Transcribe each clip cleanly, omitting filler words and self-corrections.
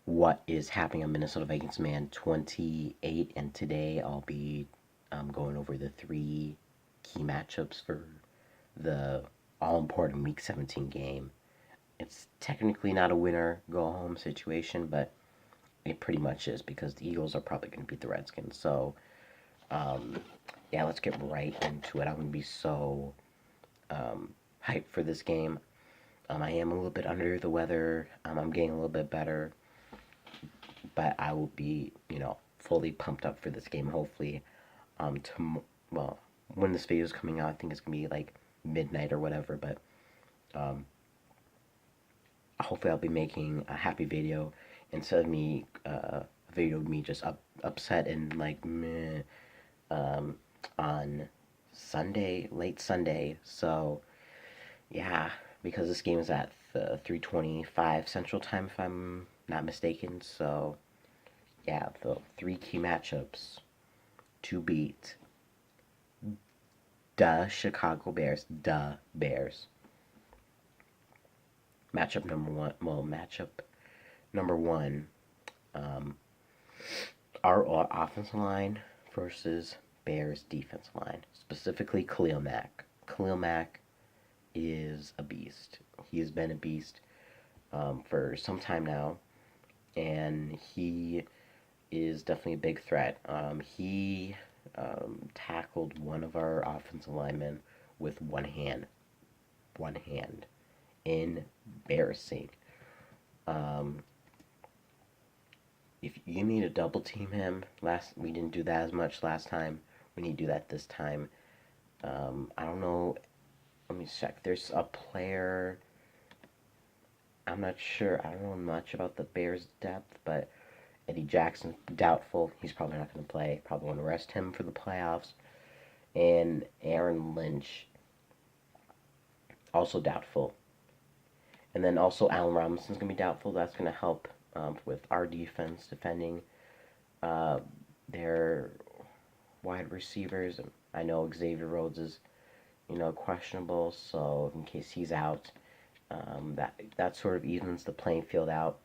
What is happening? I'm Minnesota Vikings man 28, and today I'll be going over the three key matchups for the all important Week 17 game. It's technically not a winner go home situation, but it pretty much is because the Eagles are probably going to beat the Redskins. So, um, yeah, let's get right into it. I'm going to be so hyped for this game. I am a little bit under the weather. I'm getting a little bit better, but I will be, fully pumped up for this game. Hopefully, well, when this video is coming out, I think it's gonna be like midnight or whatever. But um, hopefully, I'll be making a happy video instead of me a video of me just upset and like meh, um, on Sunday, late Sunday. So yeah, because this game is at the 3:25 Central Time, if I'm not mistaken. So yeah, the three key matchups to beat the Chicago Bears, the Bears. Matchup number one, um, our offensive line versus Bears defensive line, specifically Khalil Mack. Khalil Mack is a beast. He has been a beast for some time now, and he is definitely a big threat. He tackled one of our offensive linemen with one hand. One hand. Embarrassing. Um, if you need to double team him, we didn't do that as much last time. We need to do that this time. I don't know. Let me check. There's a player. I'm not sure. I don't know much about the Bears' depth, but Eddie Jackson, doubtful. He's probably not going to play. Probably want to rest him for the playoffs. And Aaron Lynch, also doubtful. And then also Allen Robinson's going to be doubtful. That's going to help with our defense defending uh, their wide receivers. I know Xavier Rhodes is, questionable. So in case he's out, that sort of evens the playing field out.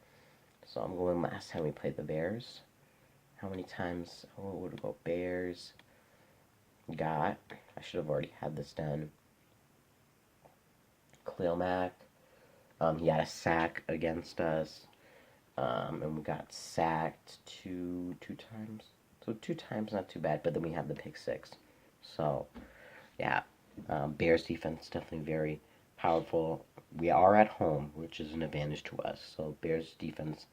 So I'm going last time we played the Bears. How many times? Oh, would it go? Bears got. I should have already had this done. Khalil Mack. He had a sack against us, and we got sacked two times. So two times, not too bad. But then we had the pick six. So yeah, Bears defense definitely very powerful. We are at home, which is an advantage to us. So Bears defense,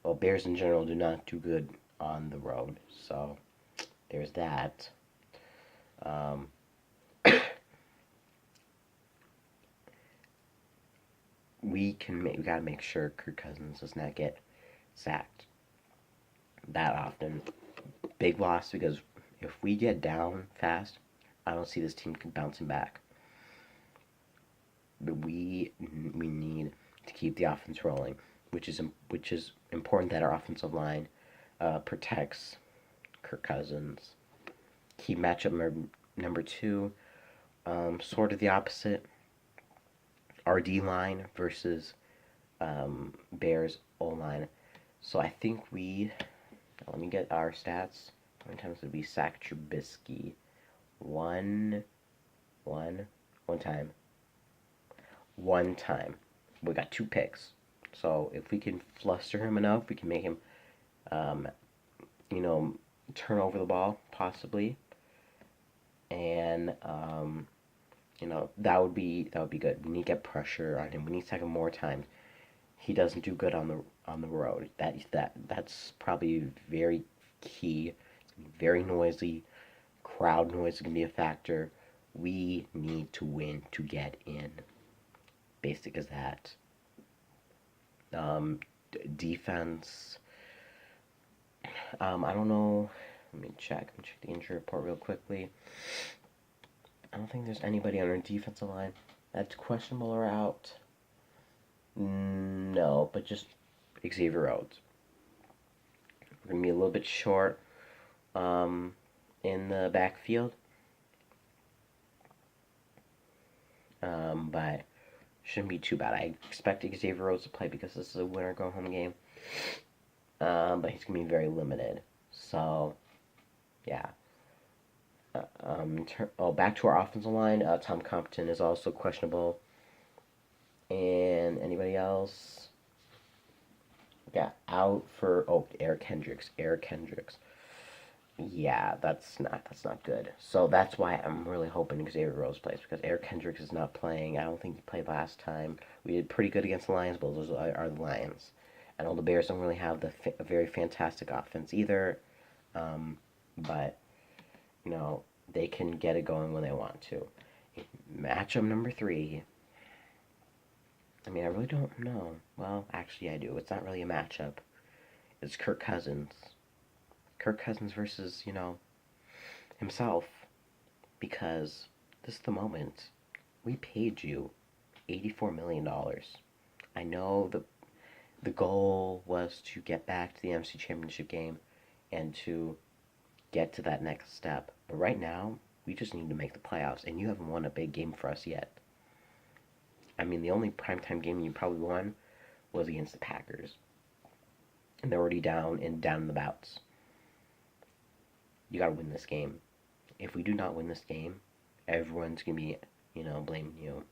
well, Bears in general do not do good on the road. So there's that. Um, we gotta make sure Kirk Cousins does not get sacked that often. Big loss because if we get down fast, I don't see this team bouncing back. But we need to keep the offense rolling, which is important that our offensive line protects Kirk Cousins. Key matchup number two, sort of the opposite. Our D line versus Bears O line. So I think let me get our stats. How many times did we sack Trubisky? One, one time. One time. We got two picks. So if we can fluster him enough, we can make him, um, you know, turn over the ball possibly, and that would be good. We need to get pressure on him. We need to take him more times. He doesn't do good on the road. That's probably very key. It's gonna be very noisy. Crowd noise is gonna be a factor. We need to win to get in. Basic as that. Defense. I don't know. Let me check. Let me check the injury report real quickly. I don't think there's anybody on our defensive line that's questionable or out. No, but just Xavier Rhodes. We're gonna be a little bit short in the backfield, but shouldn't be too bad. I expect Xavier Rhodes to play because this is a winner go home game. but he's going to be very limited. So, yeah. Back to our offensive line. Tom Compton is also questionable. And anybody else? Yeah, out for Eric Hendricks. Eric Hendricks. Yeah, that's not good. So that's why I'm really hoping Xavier Rose plays because Eric Hendricks is not playing. I don't think he played last time. We did pretty good against the Lions, but those are the Lions. I know the Bears don't really have a very fantastic offense either, but they can get it going when they want to. Matchup number 3. I mean, I really don't know. Well, actually, I do. It's not really a matchup. It's Kirk Cousins. Kirk Cousins versus, himself. Because this is the moment. We paid you $84 million. I know the goal was to get back to the NFC Championship game and to get to that next step. But right now, we just need to make the playoffs, and you haven't won a big game for us yet. I mean, the only primetime game you probably won was against the Packers. And they're already down in the bouts. You gotta win this game. If we do not win this game, everyone's gonna be, blaming you.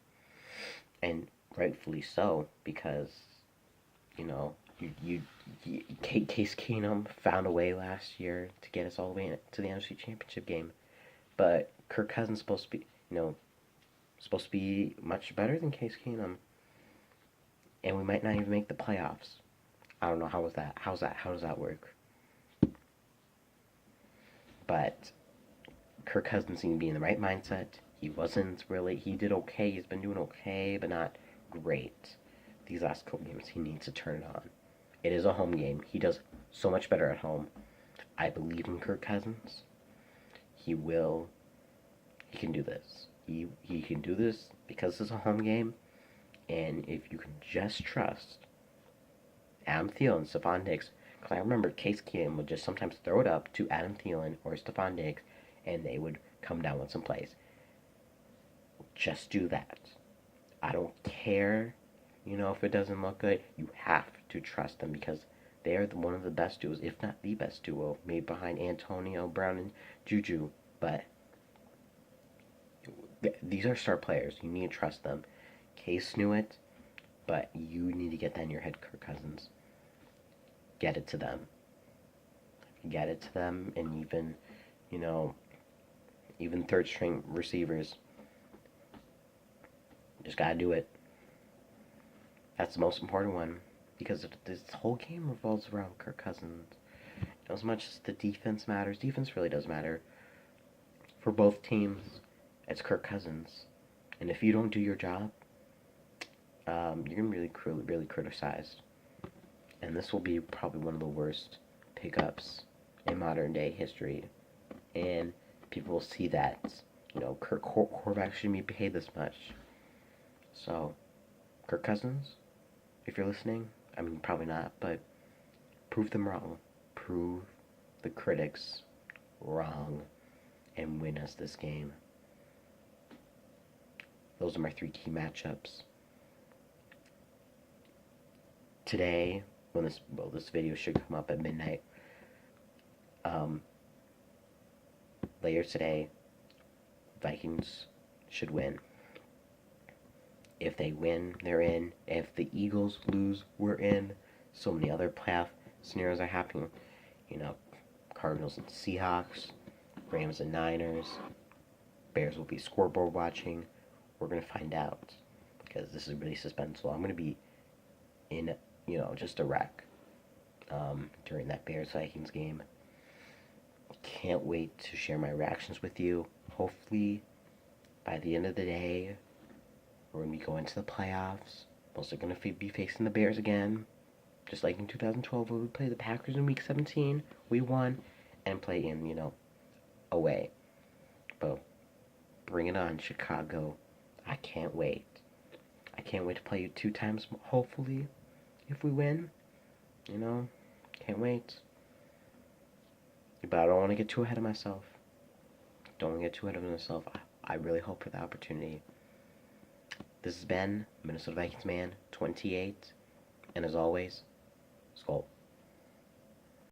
And rightfully so, because, Case Keenum found a way last year to get us all the way to the NFC Championship game. But Kirk Cousins is supposed to be much better than Case Keenum. And we might not even make the playoffs. I don't know how does that work? But Kirk Cousins seemed to be in the right mindset. He did okay. He's been doing okay, but not great. These last couple games, he needs to turn it on. It is a home game. He does so much better at home. I believe in Kirk Cousins. He can do this. He can do this because it's a home game. And if you can just trust Adam Thielen and Stephon Diggs, because I remember Case Keenum would just sometimes throw it up to Adam Thielen or Stephon Diggs, and they would come down with some plays. Just do that. I don't care, if it doesn't look good. You have to trust them because they are one of the best duos, if not the best duo, maybe behind Antonio Brown and Juju. But these are star players. You need to trust them. Case knew it, but you need to get that in your head, Kirk Cousins. Get it to them. Get it to them, and even third string receivers. Just gotta do it. That's the most important one because this whole game revolves around Kirk Cousins. As much as the defense matters, defense really does matter for both teams. It's Kirk Cousins, and if you don't do your job, you're gonna be really criticized. And this will be probably one of the worst pickups in modern day history. And people will see that, quarterback shouldn't be paid this much. So, Kirk Cousins, if you're listening, I mean, probably not, but prove them wrong. Prove the critics wrong and win us this game. Those are my 3 key matchups. Today, when this video should come up at midnight. Later today, Vikings should win. If they win, they're in. If the Eagles lose, we're in. So many other playoff scenarios are happening. Cardinals and Seahawks, Rams and Niners. Bears will be scoreboard watching. We're going to find out because this is really suspenseful. I'm going to be in, just a wreck during that Bears-Vikings game. Can't wait to share my reactions with you. Hopefully, by the end of the day, we're going to be going to the playoffs. We're also going to be facing the Bears again. Just like in 2012 when we played the Packers in Week 17. We won and play in, away. But bring it on, Chicago. I can't wait. I can't wait to play you 2 times, hopefully, if we win. Can't wait. But I don't want to get too ahead of myself. I really hope for the opportunity. This has been Minnesota Vikings Man 28. And as always, Skol.